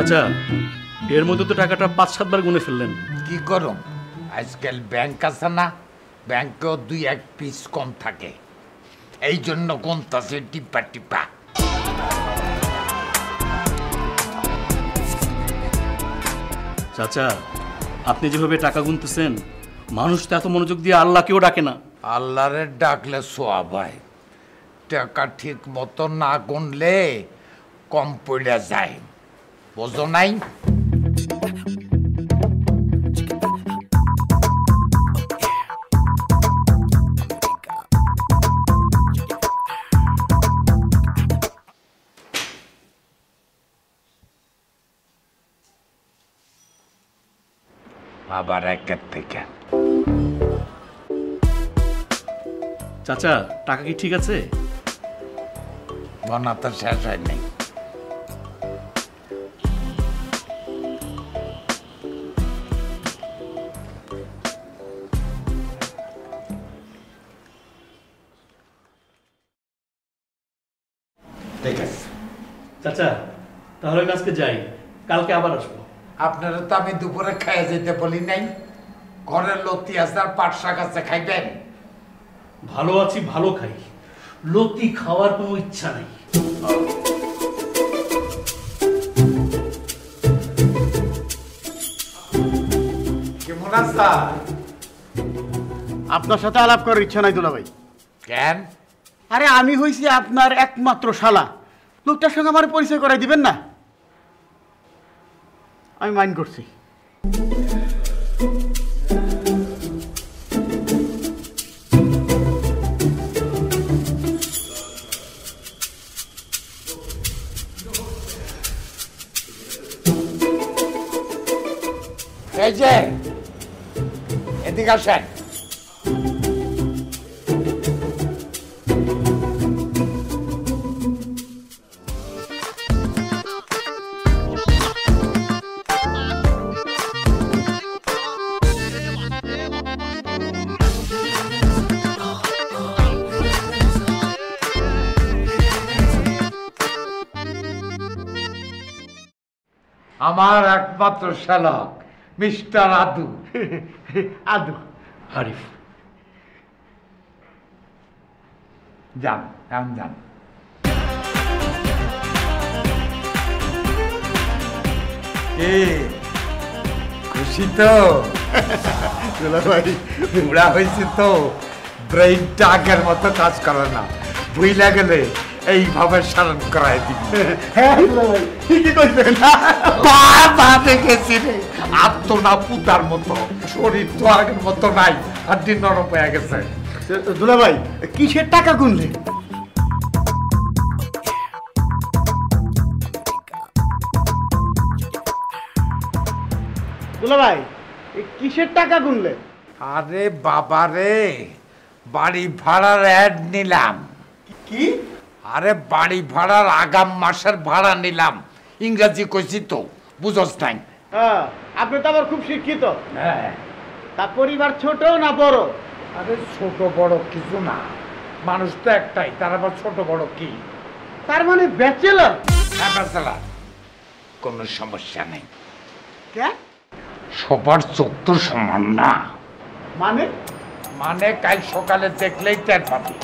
চাচা এর মধ্যে তো টাকাটা ৫-৭ বার গুনে ফেললেন। কি করম, আজকাল ব্যাংক আছে না, ব্যাংকেও ২-১ পিস কম থাকে, এই জন্য গুনতাছে টিপা টিপা। চাচা আপনি যেভাবে টাকা গুনতেছেন, মানুষ তো এত মনোযোগ দিয়ে আল্লাহকেও ডাকে না। আল্লাহরে ডাকলে সোয়াব হয়, টাকা ঠিক মতো না গুনলে কম পড়ে যায়, বোঝো নাই? আবার একের থেকে। চাচা টাকা কি ঠিক আছে? গনা তো শেষ হয় নাই। ঠিক আছে চাচা তাহলে আমি আজকে যাই, কালকে আবার আসবো। আপনারা তো আমি দুপুরে খাইয়ে যেতে বলি নাই, ঘরের লতি আসার পাট শাক আছে, খাইবেন? ভালো আছি, ভালো খাই, লতি খাওয়ার কোনো ইচ্ছা নেই। কেমন আছা? আপনার সাথে আলাপ করার ইচ্ছা নাই দুলাভাই। কেন? আরে আমি হইছি আপনার একমাত্র শালা, লোকটার সঙ্গে আমার পরিচয় করাই দিবেন না? আমি মাইন্ড করছি। এই যে এদিকে আসেন। আমার একমাত্র শালক মিস্টার আদু। আদু আরিফ যান, এখন যান। খুশি তো? দুলাভাই বুড়া হয়েছে তো, ব্রেইনটা আগের মতো কাজ করে না, বুঝলা গেলে এইভাবে স্মরণ করাই দিই। হ্যাঁ দুলাভাই ঠিকই কইছেন। বাবা দেখেছি রে, আত্ম না পুতার মতো, শরীর তো আগের মতো নাই, হাড্ডি নরম হয়ে গেছে। দুলাভাই কিসের টাকা গুনলে? দুলাভাই কিসের টাকা গুনলে? আরে বাবা রে, বাড়ি ভাড়ার অ্যাড নিলাম। কি? আরে বাড়ি ভাড়ার আগাম মাসের ভাড়া নিলাম, ইংরাজি কইছি তো, বুঝস নাই? আপনি তো আবার খুব শিক্ষিত। হ্যাঁ। তা পরিবার ছোট না বড়? আরে ছোট বড় কিছু না, মানুষ তো একটাই, তার আবার ছোট বড় কি? তার মানে ব্যাচেলর? হ্যাঁ ব্যাচেলর, কোনো সমস্যা নেই। কে? সবার চোখ তো সমান না। মানে? মানে কাল সকালে দেখলেই টের পাবি।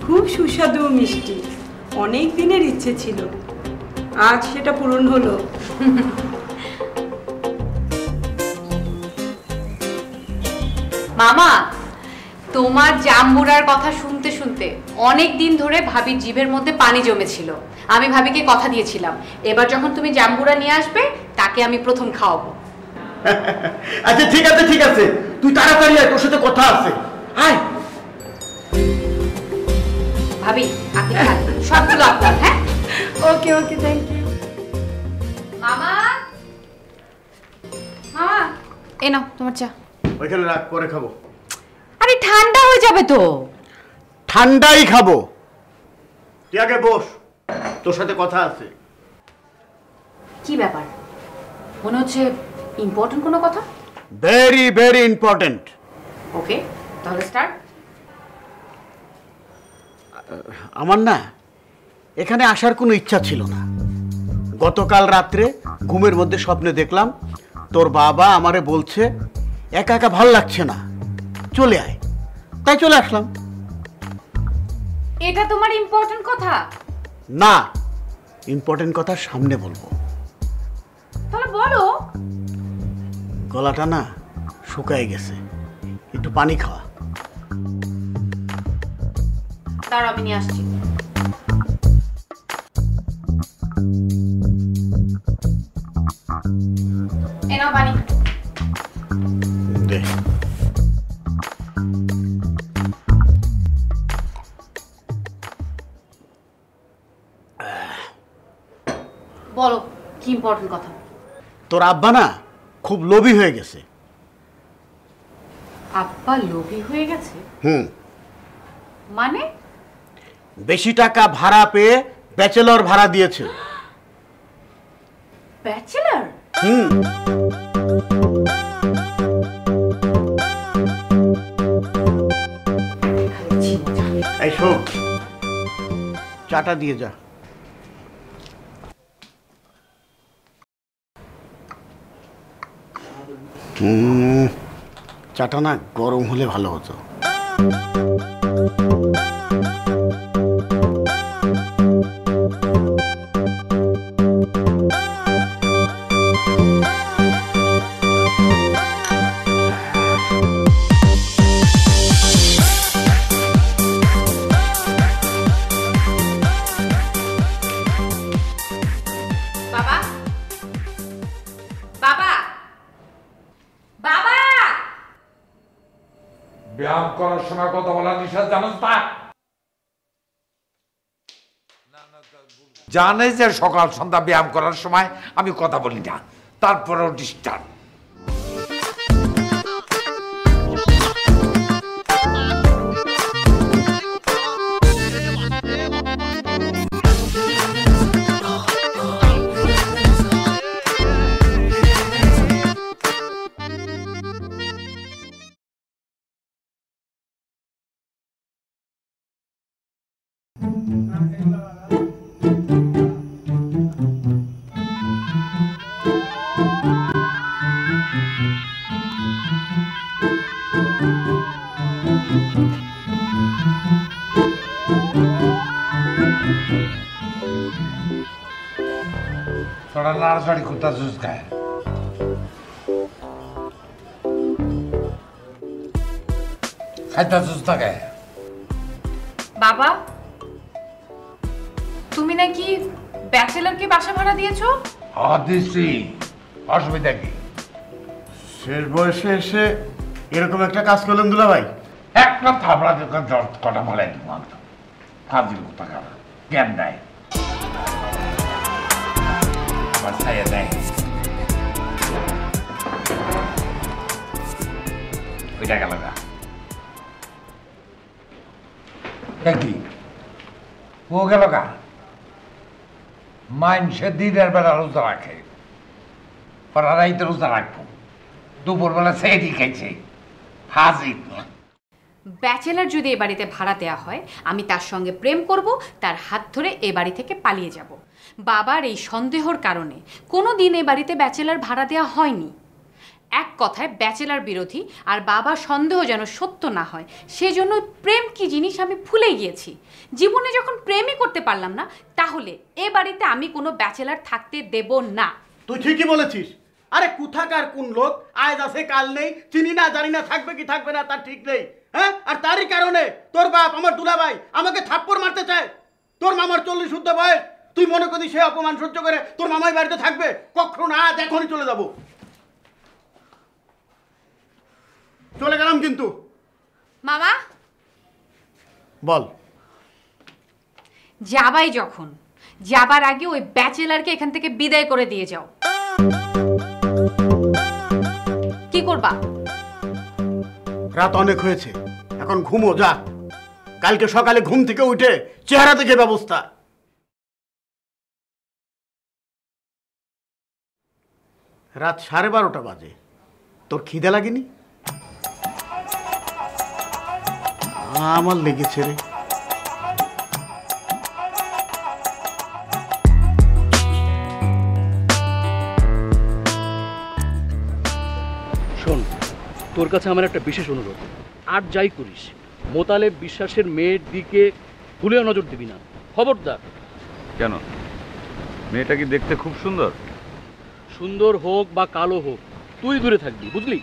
খুব সুস্বাদু মিষ্টি, অনেক দিনের ইচ্ছে ছিল, আজ সেটা পূরণ হলো। মামা, তোমার জাম্বুরার কথা শুনতে শুনতে অনেক দিন ধরে ভাবির জিভের মধ্যে পানি জমেছিল। আমি ভাবিকে কথা দিয়েছিলাম, এবার যখন তুমি জাম্বুরা নিয়ে আসবে তাকে আমি প্রথম খাওয়াবো। আচ্ছা ঠিক আছে ঠিক আছে, তুই তাড়াতাড়ি আয়, তোর সাথে কথা আছে। আয়। ভাবি আপনি খান, সবগুলো আপনার। হ্যাঁ, ওকে ওকে, থ্যাংক ইউ। মামা, মামা এ নাও তোমার চা। ওইখানে রাখ, পরে খাবো। আরে ঠান্ডা হয়ে যাবে তো। ঠান্ডাই খাবো, তুই আগে বস, তোর সাথে কথা আছে। কি ব্যাপার? মনে হচ্ছে ইম্পর্টেন্ট কোনো কথা। Very very important. ওকে, তাহলে স্টার্ট। আমার না এখানে আসার কোনো ইচ্ছা ছিল না। গতকাল রাত্রে ঘুমের মধ্যে স্বপ্নে দেখলাম তোর বাবা আমারে বলছে একা একা ভাল লাগছে না, চলে আয়। তাই চলে আসলাম। এটা তোমার ইম্পর্টেন্ট কথা না, ইম্পর্টেন্ট কথা সামনে বলবো। তাহলে বলো। গলাটা না শুকায় গেছে, একটু পানি খাওয়া। দাঁড়াও আমি নিয়ে আসছি। এ নাও পানি। দে। বলো কি ইম্পর্টেন্ট কথা। তোর আব্বা না খুব লোভী হয়ে গেছে। আব্বা লোভী হয়ে গেছে? মানে? বেশি টাকা ভাড়া পেয়ে ব্যাচেলর ভাড়া দিয়েছে। ব্যাচেলর? এই শোন, চাটা দিয়ে যা। চাটা না গরম হলে ভালো হতো। বাবা, বাবা, বাবা। ব্যায়াম করার সময় কথা বলা নিষেধ, জানোস না? জানে যে সকাল সন্ধ্যা ব্যায়াম করার সময় আমি কথা বলি না, তারপরেও ডিস্টার্ব। थोड़ा नाड़ाचाड़ी कुत्ता उसका है। खाइता सुस्ता का है। বাবা, তুমি নাকি ব্যাচেলরকে বাসা ভাড়া দিয়েছো? দিছি, অসুবিধা কি? শেষ বয়সে এসে এরকম একটা কাজ করলেন দুলা ভাই? একটা থাবড়া দোকান কটা মালাই তোমার ফাজিল কোথা খারাপ জ্ঞান দেয় বাসায় দেয় ওইটা গেল গা কি ও গেল গা মানুষের দিনের বেলা রোজা রাখে ওরা রাইতে রোজা রাখবো দুপুরবেলা সেদি খাইছে হাজির ব্যাচেলর যদি এ বাড়িতে ভাড়া দেওয়া হয় আমি তার সঙ্গে প্রেম করব, তার হাত ধরে এ বাড়ি থেকে পালিয়ে যাব। বাবার এই সন্দেহর কারণে কোনো দিন এ বাড়িতে ব্যাচেলর ভাড়া দেওয়া হয়নি। এক কথায় ব্যাচেলর বিরোধী, আর বাবার সন্দেহ যেন সত্য না হয় সেজন্য প্রেম কি জিনিস আমি ভুলে গিয়েছি। জীবনে যখন প্রেমই করতে পারলাম না, তাহলে এ বাড়িতে আমি কোনো ব্যাচেলর থাকতে দেব না। তুই ঠিকই বলেছিস, আরে কোথাকার কোন লোক, আজ আছে কাল নেই, চিনি না জানি না, থাকবে কি থাকবে না তার ঠিক নেই। হ্যাঁ, আর তারই কারণে তোর বাপ আমার দুলাভাই আমাকে থাপ্পড় মারতে চায়। তোর মামার 40 শুদ্ধ বয়স, তুই মনে করি সে অপমান সহ্য করে তোর মামাই বাড়িতে থাকবে? কখনো না, আজ এখনই চলে যাব। চলে গেলাম কিন্তু। মামা বল। যাবাই যখন, যাবার আগে ওই ব্যাচেলারকে এখান থেকে বিদায় করে দিয়ে যাও। কি করবা? রাত অনেক হয়েছে, এখন ঘুমো যা। কালকে সকালে ঘুম থেকে উঠে চেহারা দেখে ব্যবস্থা। রাত 12:30 বাজে, তোর খিদে লাগেনি? আমার লেগেছে রে। শোন, তোর কাছে আমার একটা বিশেষ অনুরোধ, আর যাই করিস মোতালেব বিশ্বাসের মেয়ের দিকে ভুলেও নজর দিবি না, খবরদার। কেন? মেয়েটা কি দেখতে খুব সুন্দর? সুন্দর হোক বা কালো হোক, তুই দূরে থাকবি, বুঝলি?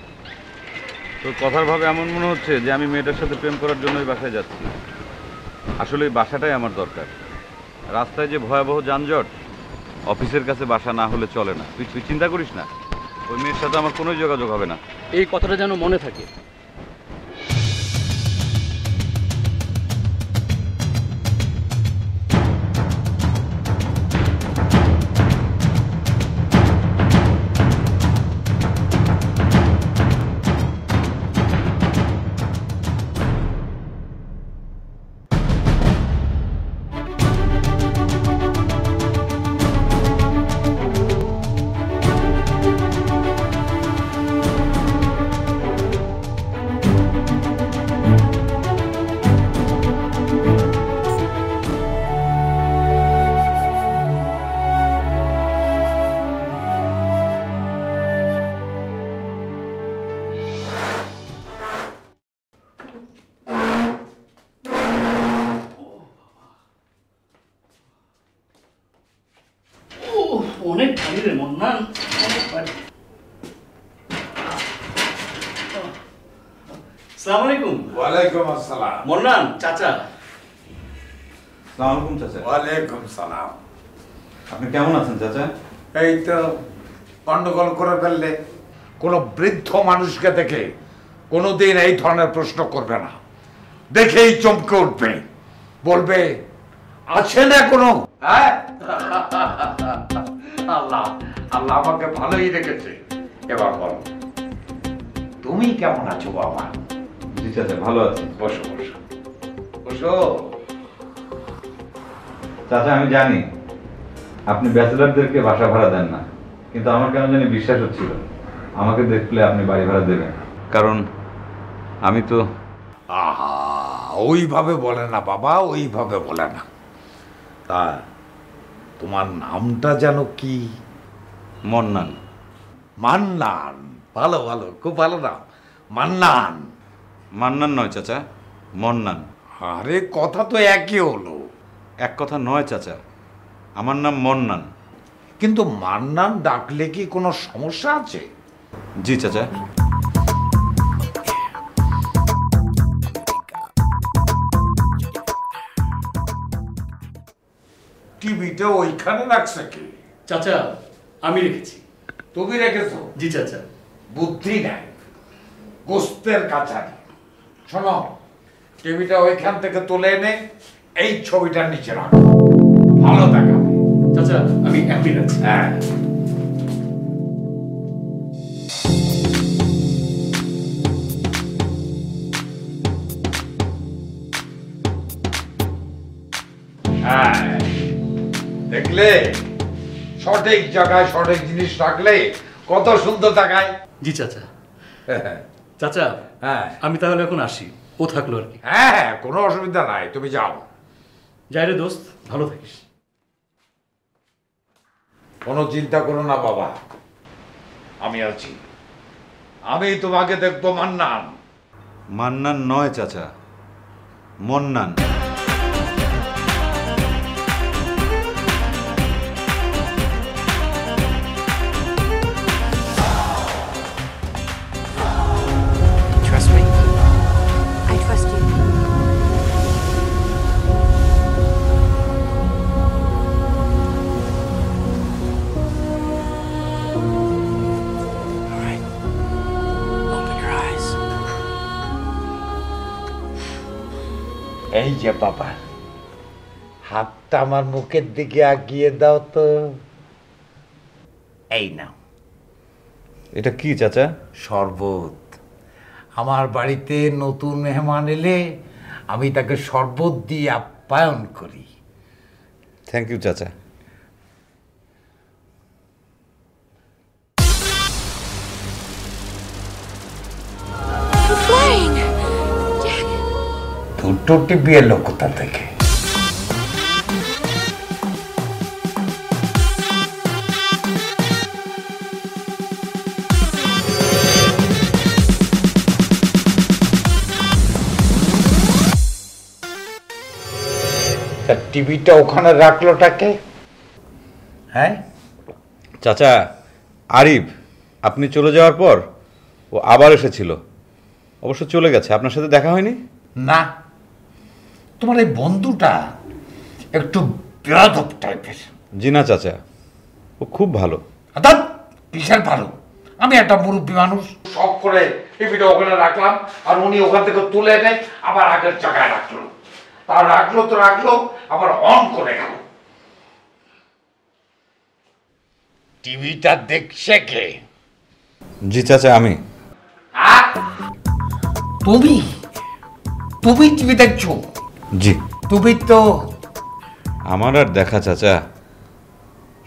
তোর কথার ভাবে এমন মনে হচ্ছে যে আমি মেয়েটার সাথে প্রেম করার জন্য ওই বাসায় যাচ্ছি। আসলে এই বাসাটাই আমার দরকার। রাস্তায় যে ভয়াবহ যানজট, অফিসের কাছে বাসা না হলে চলে না। তুই চিন্তা করিস না, ওই মেয়ের সাথে আমার কোনো যোগাযোগ হবে না। এই কথাটা যেন মনে থাকে। অনেক ভারী রে মন্নান, অনেক ভারী। আসসালামু আলাইকুম। ওয়ালাইকুম আসসালাম। মন্নান চাচা। আসসালামু আলাইকুম চাচা। ওয়ালাইকুম সালাম। আপনি কেমন আছেন চাচা? এই তো গন্ডগোল করে ফেললে। কোনো বৃদ্ধ মানুষকে দেখে কোনোদিন এই ধরনের প্রশ্ন করবে না, দেখেই চমকে উঠবে, বলবে আছে না কোনো। হ্যাঁ, আল্লাহ আল্লাহ আমাকে ভালোই রেখেছে। এবার বলো, তুমি কেমন আছো বাবা? জি চাচা, ভালো আছি। বসো বসো বসো। চাচা, আমি জানি আপনি ব্যাচেলারদেরকে বাসা ভাড়া দেন না, কিন্তু আমার কেন জানি বিশ্বাস হচ্ছিল আমাকে দেখলে আপনি বাড়ি ভাড়া দেবেন, কারণ আমি তো। আহা, ওইভাবে বলে না বাবা, ওইভাবে বলে না। তা তোমার নামটা যেন কি? মন্নান। মান্নান, ভালো ভালো, খুব ভালো নাম, মান্নান। মান্নান নয় চাচা, মন্নান। আরে কথা তো একই হলো। এক কথা নয় চাচা, আমার নাম মন্নান। কিন্তু মান্নান ডাকলে কি কোনো সমস্যা আছে? জি চাচা। টিভিটা ওইখানে রাখছে কি? চাচা আমি রেখেছি। তুমি রেখেছো? জি চাচা। বুদ্ধি নাই, গোস্তের কাছারি। শোনো, টিভিটা ওইখান থেকে তুলে এনে এই ছবিটার নিচে রাখো, ভালো দেখাবে। চাচা আমি এখনই রাখছি। হ্যাঁ। হ্যাঁ, দেখলে সঠিক জায়গায় সঠিক জিনিস রাখলে কত সুন্দর দেখায়। জি চাচা। চাচা হ্যাঁ আমি তাহলে এখন আসি, ও থাকলো আর কি। হ্যাঁ, কোনো অসুবিধা নাই, তুমি যাও। যাই রে দোস্ত, ভালো থাকিস। কোনো চিন্তা করো না বাবা, আমি আছি। আমি তোমাকে দেখবো মান্নান। মান্নান নয় চাচা, মন্নান। এই যে বাবা, হাতটা আমার মুখের দিকে আগিয়ে দাও তো। এই নাও এটা কি চাচা? শরবত। আমার বাড়িতে নতুন মেহমান এলে আমি তাকে শরবত দিয়ে আপ্যায়ন করি। থ্যাংক ইউ চাচা। দুটো টিপি এলো কোথা থেকে? টিভিটা ওখানে রাখলোটাকে? হ্যাঁ চাচা, আরিফ আপনি চলে যাওয়ার পর ও আবার এসেছিল। অবশ্য চলে গেছে, আপনার সাথে দেখা হয়নি। না, তোমার এই বন্ধুটা একটু বেয়াদব টাইপের। জি না চাচা, ও খুব ভালো। অর্থাৎ কিসের ভালো? আমি একটা মুরব্বী মানুষ, শখ করে টিভিটা ওখানে রাখলাম আর উনি ওখান থেকে তুলে এনে আবার আগের জায়গায় রাখলো। তার রাখলো তো রাখলো, আবার অন করে গেল। টিভিটা দেখছে কে? জি চাচা, আমি। তুমি তুমি টিভি দেখছো? জি। তুমি তো আমার আর দেখা চাচা,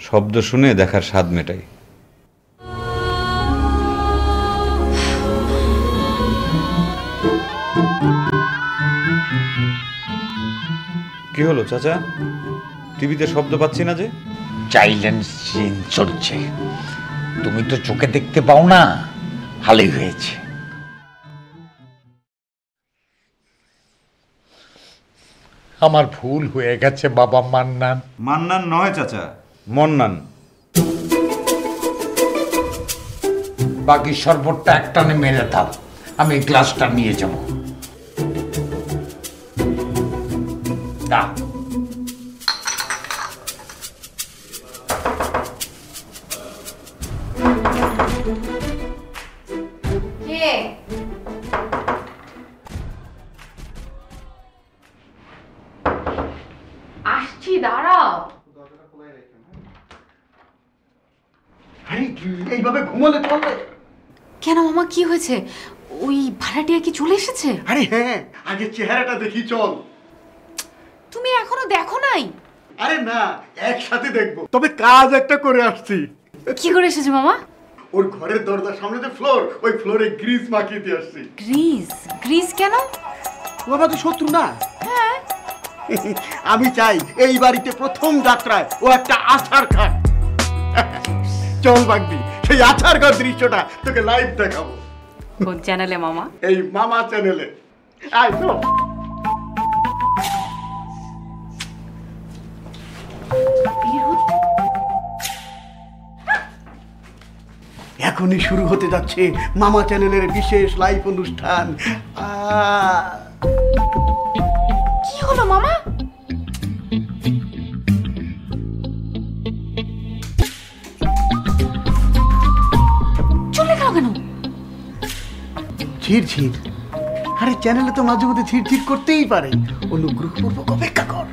শব্দ শুনে দেখার স্বাদ মেটাই। কি হলো চাচা, টিভিতে শব্দ পাচ্ছি না যে? চাইলেন্স সিন চলছে, তুমি তো চোখে দেখতে পাও না। ভালোই হয়েছে। আমার ভুল হয়ে গেছে বাবা মান্নান। মান্নান নয় চাচা, মন্নান। বাকি শরবতটা একটানে মেরে দাও, আমি গ্লাসটা নিয়ে যাব। দাও। আসছি, দাঁড়াও। এইভাবে ঘুমোলে চলবে? কেন মামা, কি হয়েছে? ওই ভাড়াটিয়া কি চলে এসেছে? আরে হ্যাঁ, আগে চেহারাটা দেখি চল। তুমি এখনো দেখো নাই? আরে না, একসাথে দেখবো। তবে কাজ একটা করে আসছি। কি করে এসেছে মামা? ওর ঘরের দরজার সামনে যে ফ্লোর, ওই ফ্লোরে গ্রিস মাখিয়ে দিয়ে আসছি। গ্রিস? গ্রিস কেন? ও আমাদের শত্রু না। হ্যাঁ, আমি চাই এই বাড়িতে প্রথম যাত্রায় ও একটা আছাড় খায়। চল বাগদি, সেই আছাড় খাওয়ার দৃশ্যটা তোকে লাইভ দেখাবো। কোন চ্যানেলে মামা? এই মামা চ্যানেলে। আয় চল। এখনই শুরু হতে যাচ্ছে মামা চ্যানেলের বিশেষ লাইভ অনুষ্ঠান। কি হলো মামা? চলে গেল কেন? ঝির ঝির। আরে চ্যানেলে তো মাঝে মধ্যে ঝির ঝির করতেই পারে। অনুগ্রহপূর্বক অপেক্ষা কর।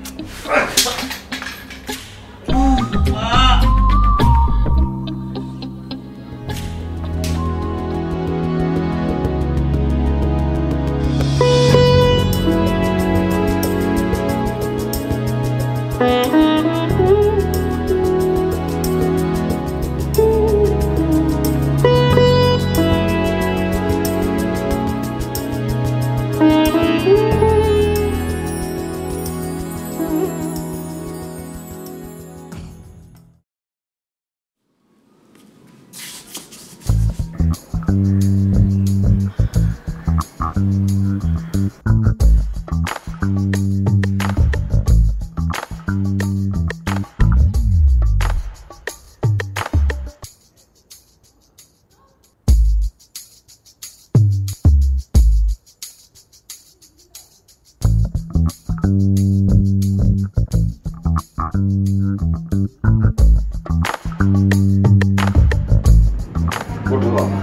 ওঠো বাবা,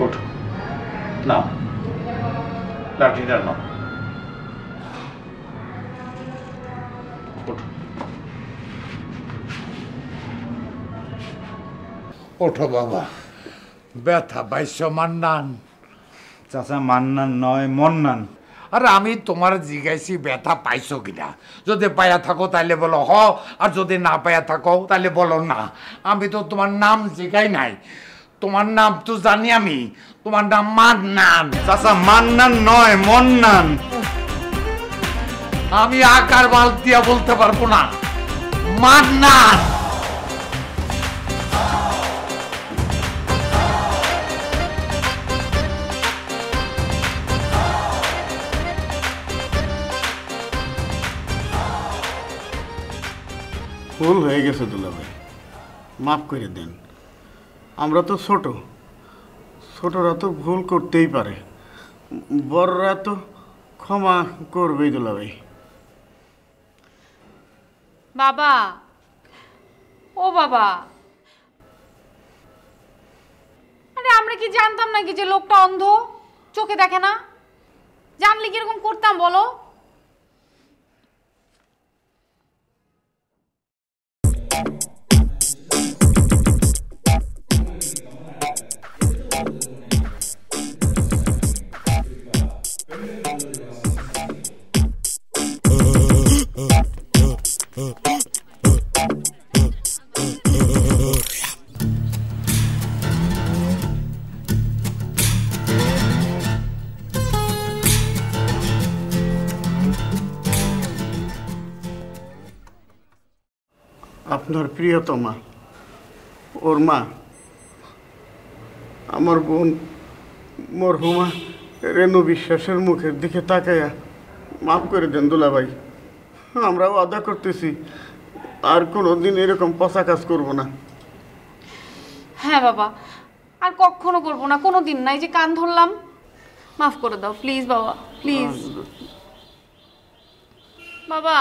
ওঠো। নাও লাঠিটা নাও। ওঠো বাবা, ব্যথা পাইছ মান্নান? চাচা মান্নান নয় মন্নান। আর আমি তোমার জিজ্ঞাসি ব্যথা পাইছো কিনা, যদি পায়া থাকো তাহলে বলো হ, আর যদি না পায়া থাকো তাহলে বলো না। আমি তো তোমার নাম জিজ্ঞাই নাই, তোমার নাম তো জানি আমি, তোমার নাম মান্নান। চাচা মান্নান নয় মন্নান। আমি আকার বাল দিয়া বলতে পারবো না, মান্নান। ভুল হয়ে গেছে দুলাভাই, মাফ করে দেন। আমরা তো ছোটরা তো ভুল করতেই পারে, বড়রা তো ক্ষমা করবেই দুলাভাই। বাবা, ও বাবা, আরে আমরা কি জানতাম নাকি যে লোকটা অন্ধ, চোখে দেখে না? জানলে কিরকম করতাম বলো? আপনার প্রিয়তমা, ওর মা, আমার বোন মরহুমা রেণু বিশ্বাসের মুখের দিকে তাকাইয়া মাফ করে দেন দুলাভাই। আমরাও আদা করতেছি আর কোনো দিন এরকম পচা কাজ করবো না। হ্যাঁ বাবা, আর কখনো করবো না, কোনো দিন নাই যে কান ধরলাম। মাফ করে দাও প্লিজ বাবা, প্লিজ বাবা।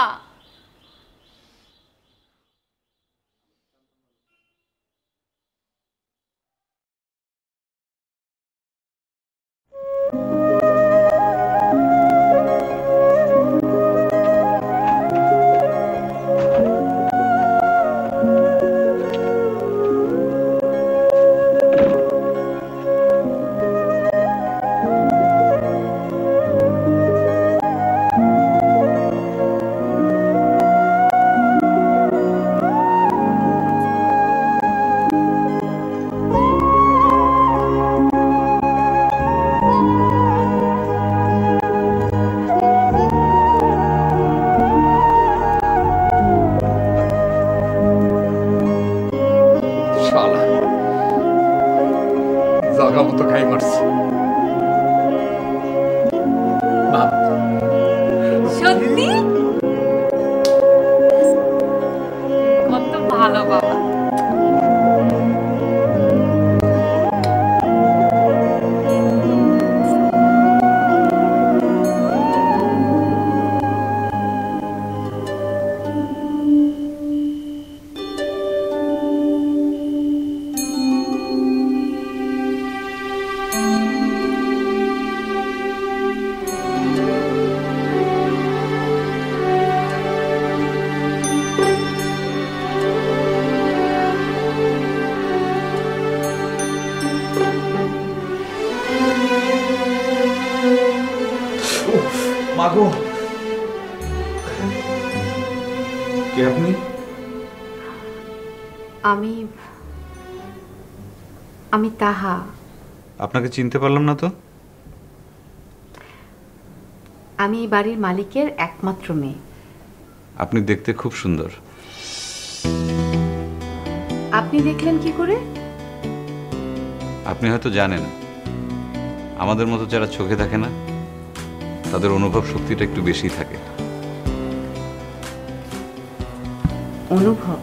জাগা মতো খাই মারছে। সত্যি কত ভালো বাবা। মাগো, কে আপনি? আমি তাহা। আপনাকে চিনতে পারলাম না তো। আমি এই বাড়ির মালিকের একমাত্র মেয়ে। আপনি দেখতে খুব সুন্দর। আপনি দেখলেন কি করে? আপনি হয়তো জানেন, আমাদের মতো যারা চোখে দেখে না তাদের অনুভব শক্তিটা একটু বেশি থাকে। অনুভব?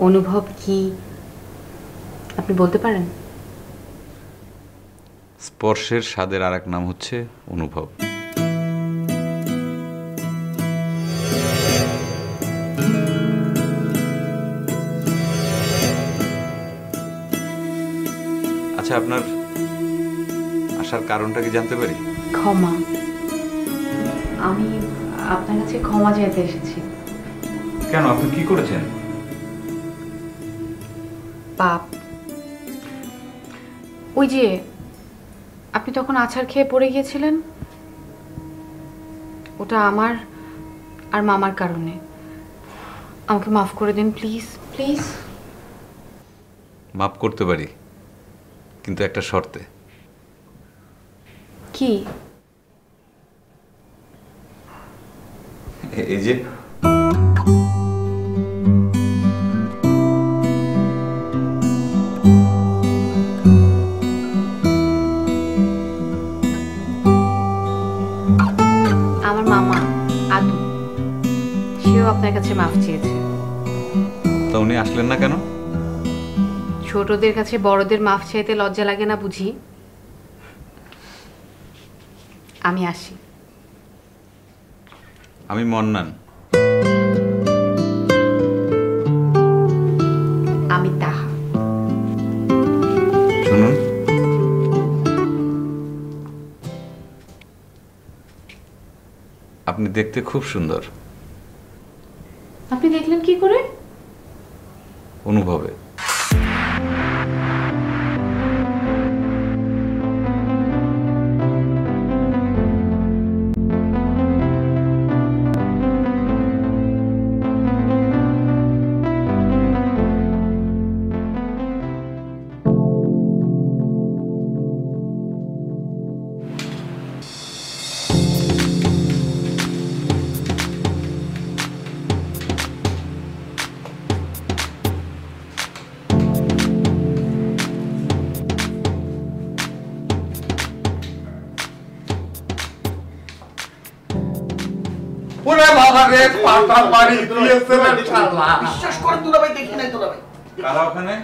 অনুভব কি আপনি বলতে পারেন? স্পর্শের স্বাদের আর এক নাম হচ্ছে অনুভব। আচ্ছা, আপনার আসার কারণটা কি জানতে পারি? ক্ষমা। আমি আপনার কাছে ক্ষমা চাইতে এসেছি। কেন, আপনি কি করেছেন? পাপ, ওই যে আপনি তখন আছাড় খেয়ে পড়ে গিয়েছিলেন, ওটা আমার আর মামার কারণে। আমাকে মাফ করে দিন প্লিজ, প্লিজ। মাফ করতে পারি, কিন্তু একটা শর্তে। কি? এই যে আমার মামা আদু, সেও আপনার কাছে মাফ চেয়েছে। তা উনি আসলেন না কেন? ছোটদের কাছে বড়দের মাফ চাইতে লজ্জা লাগে না বুঝি? আমি আসি। আমি মন্নান। আমি তাহা। শুনুন, আপনি দেখতে খুব সুন্দর। আপনি দেখলেন কি করে? অনুভবে। ওরে বাবা রে, পাটা মারি দিয়েছে রে শালা। বিশ্বাস করেন দুলাভাই, দেখি নাই দুলাভাই। কারা ওখানে?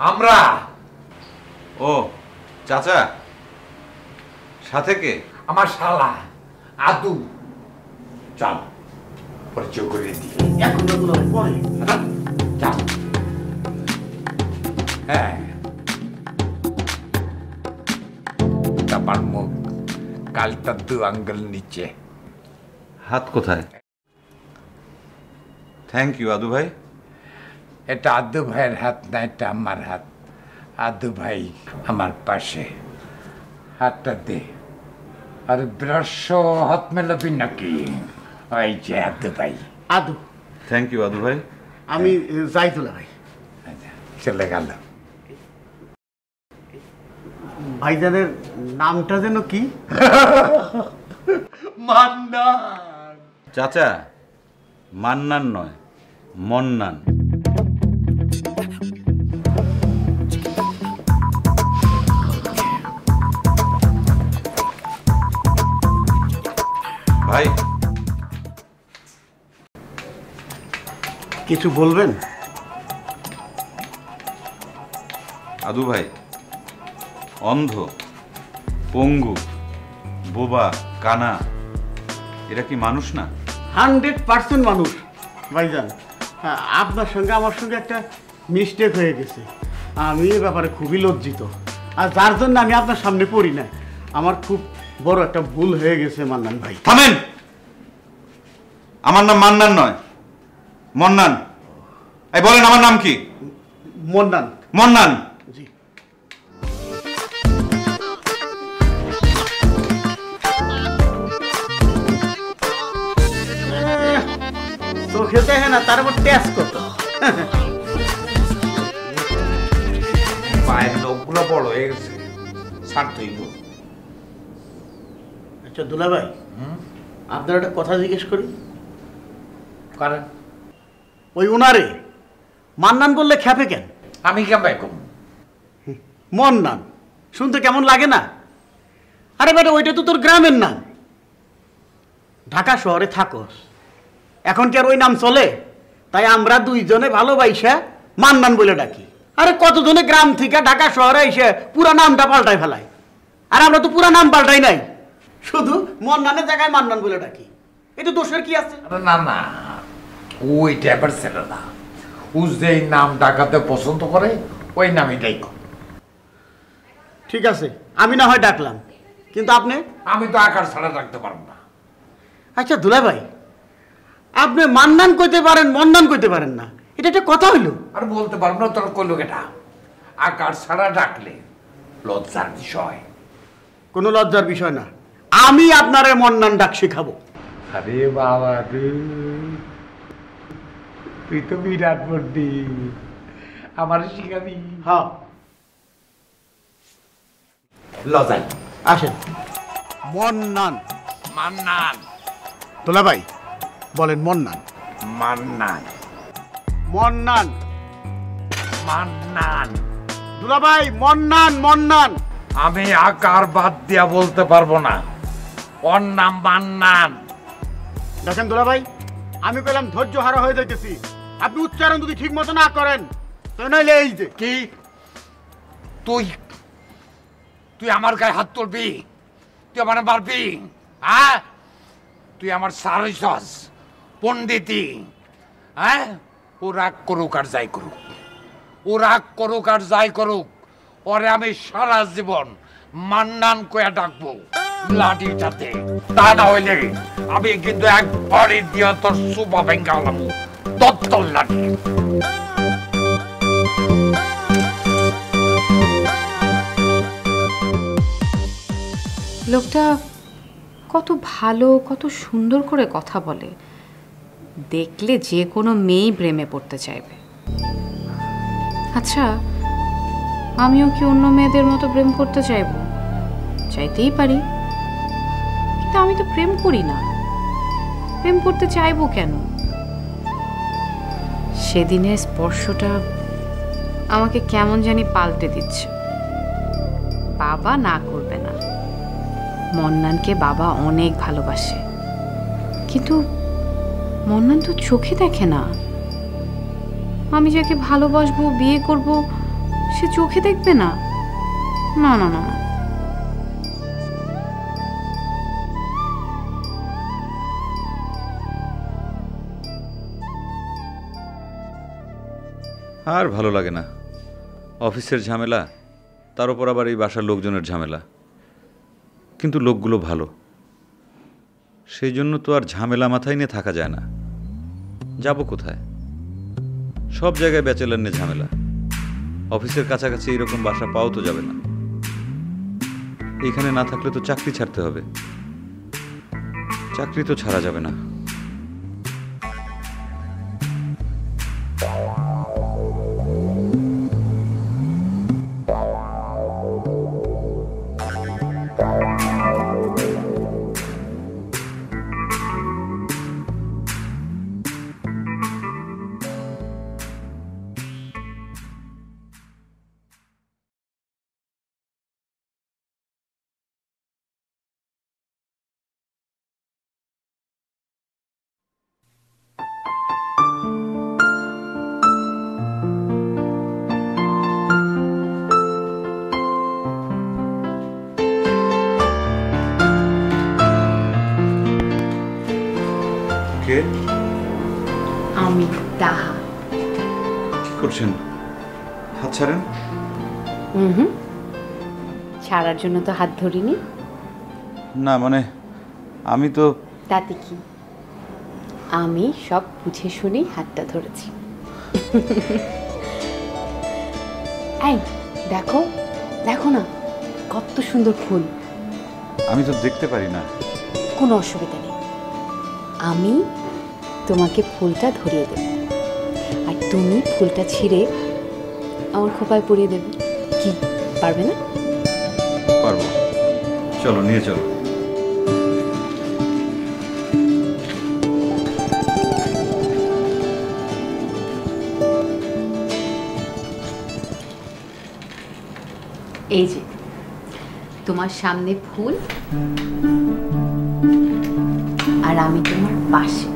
আমরা ও চাচা, সাথে কে? আমার শালা আদু। চল পরিচয় করে দিই। এখন না দুলাভাই, পরে। চল। হ্যাঁ, আমার মুখ কালটা 2 আঙ্গুল নিচে। হাত কোথায়? থ্যাংক ইউ আদু ভাই। এটা আদু ভাইয়ের হাত না, এটা আমার হাত। আদু ভাই আমার পাশে, হাতটা দে। আর ব্রাশ হাত মেলাবি নাকি? ওই যে আদু ভাই। আদু, থ্যাংক ইউ আদু ভাই। আমি যাই দুলাভাই। চলে গেল। ভাইজানের নামটা যেন কি? মান্নান। চাচা, মান্নান নয়, মন্নান। ভাই, কিছু বলবেন? আদু ভাই অন্ধ, পঙ্গু, বোবা, কানা, এরা কি মানুষ না? 100% মানুষ ভাইজান। হ্যাঁ, আপনার সঙ্গে আমার সঙ্গে একটা মিস্টেক হয়ে গেছে। আমি এ ব্যাপারে খুবই লজ্জিত, আর যার জন্য আমি আপনার সামনে পড়ি না। আমার খুব বড় একটা ভুল হয়ে গেছে মান্নান ভাই। থামেন! আমার নাম মান্নান নয়, মন্নান। এই বলেন আমার নাম কি? মন্নান। মন্নান। জি। চোখে দেখে না, তার উপর টেস্ট কত। পায়ের নখগুলো বড় হয়ে গেছে, ছাড়তেই গো। আচ্ছা দুলাভাই, আপনার একটা কথা জিজ্ঞেস করি। কারণ ওই উনারে মান্নান বললে খ্যাপে কেন? আমি কেমন কম? মন্নান শুনতে কেমন লাগে না? আরে বেটা, ওইটা তো তোর গ্রামের নাম। ঢাকা শহরে থাকস, এখন কি আর ওই নাম চলে? তাই আমরা দুইজনে ভালোবাসা মান্নান বলে ডাকি। আরে কতজনে গ্রাম থেকে ঢাকা শহরে এসে পুরা নামটা পাল্টাই ফেলায়, আর আমরা তো পুরা নাম পাল্টাই নাই, শুধু মন্নানের জায়গায় মান্নান বলে ডাকি। এটা দোষের কি আছে? আরে না না, ওই টাইপের ছেলে না। ও যেই নাম ডাকাতে পছন্দ করে ওই নামই ডাইকো। ঠিক আছে, আমি না হয় ডাকলাম, কিন্তু আপনি? আমি তো আকার ছাড়া ডাকতে পারবো না। আচ্ছা দুলাভাই, আপনি মান্নান কইতে পারেন, মন্নান কইতে পারেন না, এটা একটা কথা হইলো? আর বলতে পারবো না, তোর কইলো কেটা? আকার ছাড়া ডাকলে লজ্জার বিষয়। কোনো লজ্জার বিষয় না, আমি আপনারে মন্নান ডাক শেখাবো। আরে বাবা রে, তুই তো বিরাট পণ্ডিত, আমার শিখাবি? হ্যাঁ, লজাই। আসেন। মন্নান। মান্নান। দুলাভাই বলেন মন্নান। মান্নান। মন্নান। মান্নান। দুলাভাই মন্নান, মন্নান। আমি আকার বাদ দিয়া বলতে পারবো না, ওর নাম মান্নান। দেখেন দুলাভাই, আমি পেলাম ধৈর্য হারা হয়ে যাইতেছি, আপনি উচ্চারণ যদি ঠিক মতো না করেন তো নইলে এই যে কি তুই তুই আমার গায়ে হাত তুলবি? তুই আমার মারবি? হ্যাঁ, তুই আমার সারস পণ্ডিতি? হ্যাঁ, ও রাগ করুক আর যাই করুক, ও রাগ করুক আর যাই করুক, ওরে আমি সারা জীবন মান্নান কয়া ডাকবো লাঠিটাতে। তা না হইলে আমি কিন্তু একবারই দিয়া তোর সুপা ভেঙ্গা হলাম, তত্তর লাঠি। লোকটা কত ভালো, কত সুন্দর করে কথা বলে, দেখলে যে কোনো মেয়েই প্রেমে পড়তে চাইবে। আচ্ছা, আমিও কি অন্য মেয়েদের মতো প্রেম করতে চাইবো? চাইতেই পারি, কিন্তু আমি তো প্রেম করি না, প্রেম করতে চাইবো কেন? সেদিনের স্পর্শটা আমাকে কেমন জানি পাল্টে দিচ্ছে। বাবা না করবে না, মন্নানকে বাবা অনেক ভালোবাসে, কিন্তু মন্নান তো চোখে দেখে না। আমি যাকে ভালোবাসবো, বিয়ে করব, সে চোখে দেখবে না? না না না। আর ভালো লাগে না, অফিসের ঝামেলা, তার উপর আবার এই বাসার লোকজনের ঝামেলা। কিন্তু লোকগুলো ভালো, সেই জন্য তো আর ঝামেলা মাথায় নিয়ে থাকা যায় না। যাব কোথায়? সব জায়গায় ব্যাচেলার নিয়ে ঝামেলা। অফিসের কাছাকাছি এরকম বাসা পাও তো যাবে না। এইখানে না থাকলে তো চাকরি ছাড়তে হবে, চাকরি তো ছাড়া যাবে না। কে? আমি তাহা। কি করছেন? হাত ছাড়েন। ছাড়ার জন্য তো হাত ধরিনি। না মানে আমি তো। তাতে কি, আমি সব বুঝে শুনেই হাতটা ধরেছি। এই দেখো, দেখো না কত সুন্দর ফুল। আমি তো দেখতে পারি না। কোনো অসুবিধা নেই, আমি তোমাকে ফুলটা ধরিয়ে দেব, আর তুমি ফুলটা ছিঁড়ে আমার খোপায় পরিয়ে দেবে। কি পারবে না? পারবো, চলো নিয়ে চলো। এই যে তোমার সামনে ফুল, আর আমি তোমার পাশে।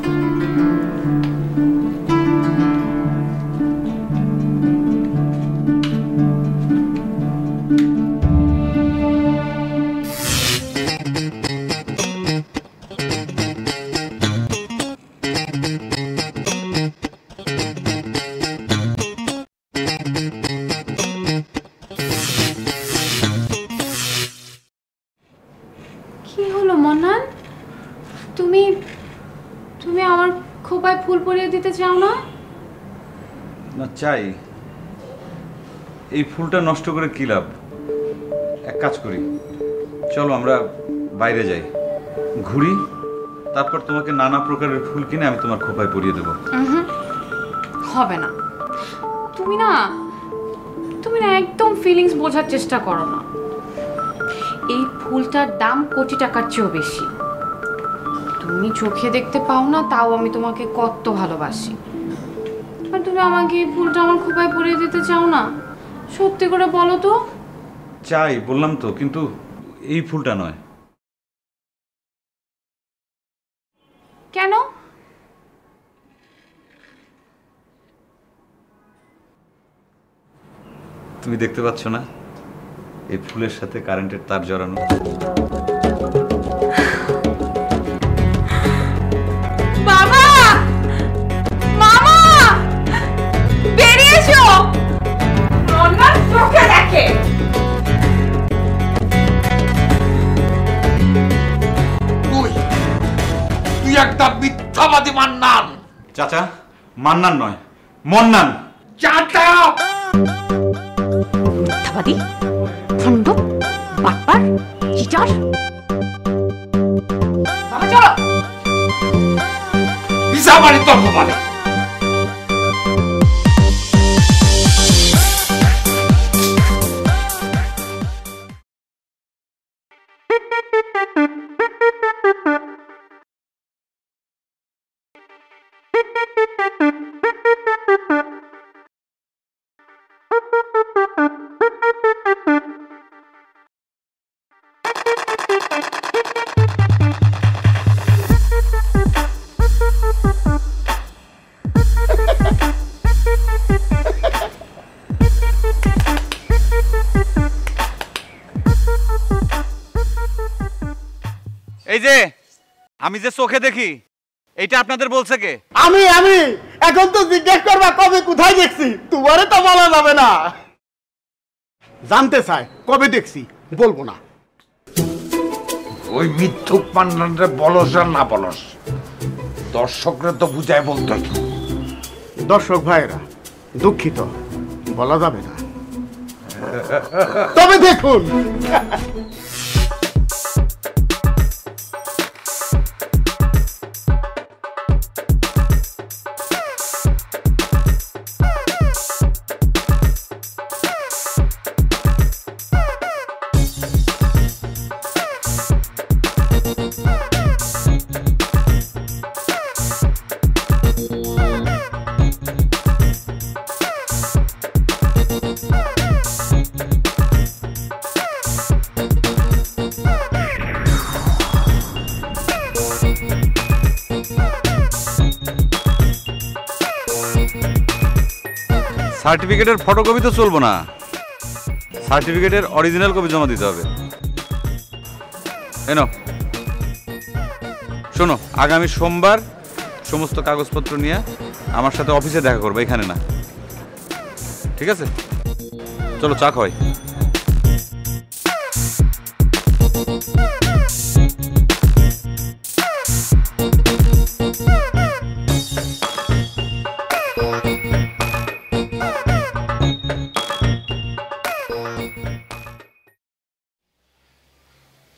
কি হলো মন্নান, তুমি তুমি আমার দিতে চাও না? না, চাই। এই ফুলটা নষ্ট করে কি লাভ? এক কাজ করি, চলো আমরা বাইরে যাই, ঘুরি, তারপর তোমাকে নানা প্রকারের ফুল কিনে আমি তোমার খোপায় পরিয়ে দেবো। হবে না, তুমি না একদম ফিলিংস বোঝার চেষ্টা করো না। এই ফুলটার দাম কোটি টাকার চেয়েও বেশি। তুমি চোখে দেখতে পাও না, তাও আমি তোমাকে কত ভালোবাসি। আর তুমি আমাকে এই ফুলটা আমার খোপায় পরিয়ে দিতে চাও না? সত্যি করে বলো তো। চাই, বললাম তো, কিন্তু এই ফুলটা নয়। কেন? তুমি দেখতে পাচ্ছ না এই ফুলের সাথে কারেন্টের তার জড়ানো? বাবা, মামা, বেরিয়ে এসো, রন্নার চোখে দেখে। তুই একটা মিথ্যাবাদী মান্নান। চাচা, মান্নান নয়, মন্নান। চাচা মিথ্যাবাদী, ভণ্ড, বাটপার, চিটার। বাবা চলো। পিসাবাড়ি তর্ক পারে। এই যে আমি যে চোখে দেখি, এইটা আপনাদের বলছে কে? আমি এখন তো জিজ্ঞেস করবা কবে কোথায় দেখছি, তোমারে তো বলা যাবে না। জানতে চাই কবে দেখছি, বলবো না। ওই মিথ্যুক মান্নানরে বলস আর না বলস, দর্শকরা তো বুঝায় বলতো। দর্শক ভাইরা দুঃখিত, বলা যাবে না। তবে দেখুন, সার্টিফিকেটের ফটোকপি তো চলবো না, সার্টিফিকেটের অরিজিনাল কপি জমা দিতে হবে। এনো শোনো, আগামী সোমবার সমস্ত কাগজপত্র নিয়ে আমার সাথে অফিসে দেখা করবে, এখানে না, ঠিক আছে? চলো চা খাওয়াই।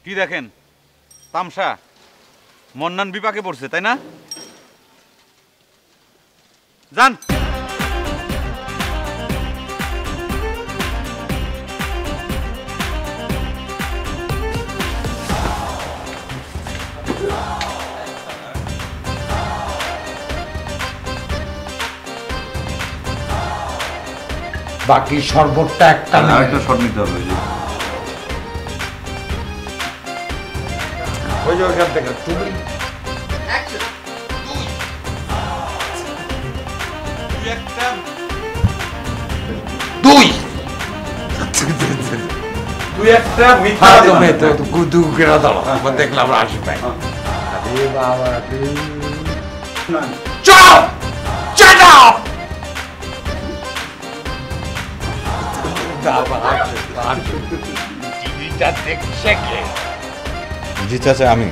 কি দেখেন তামসা, মন্নান বিপাকে পড়ছে, তাই না? যান। বাকি শরবতটা একটা না, আরেকটা শট নিতে হবে। ওই যে ওইখান থেকে তুমি তুই তুই একটা দেখলাম রাশি ভাই। জি চাচা, আমি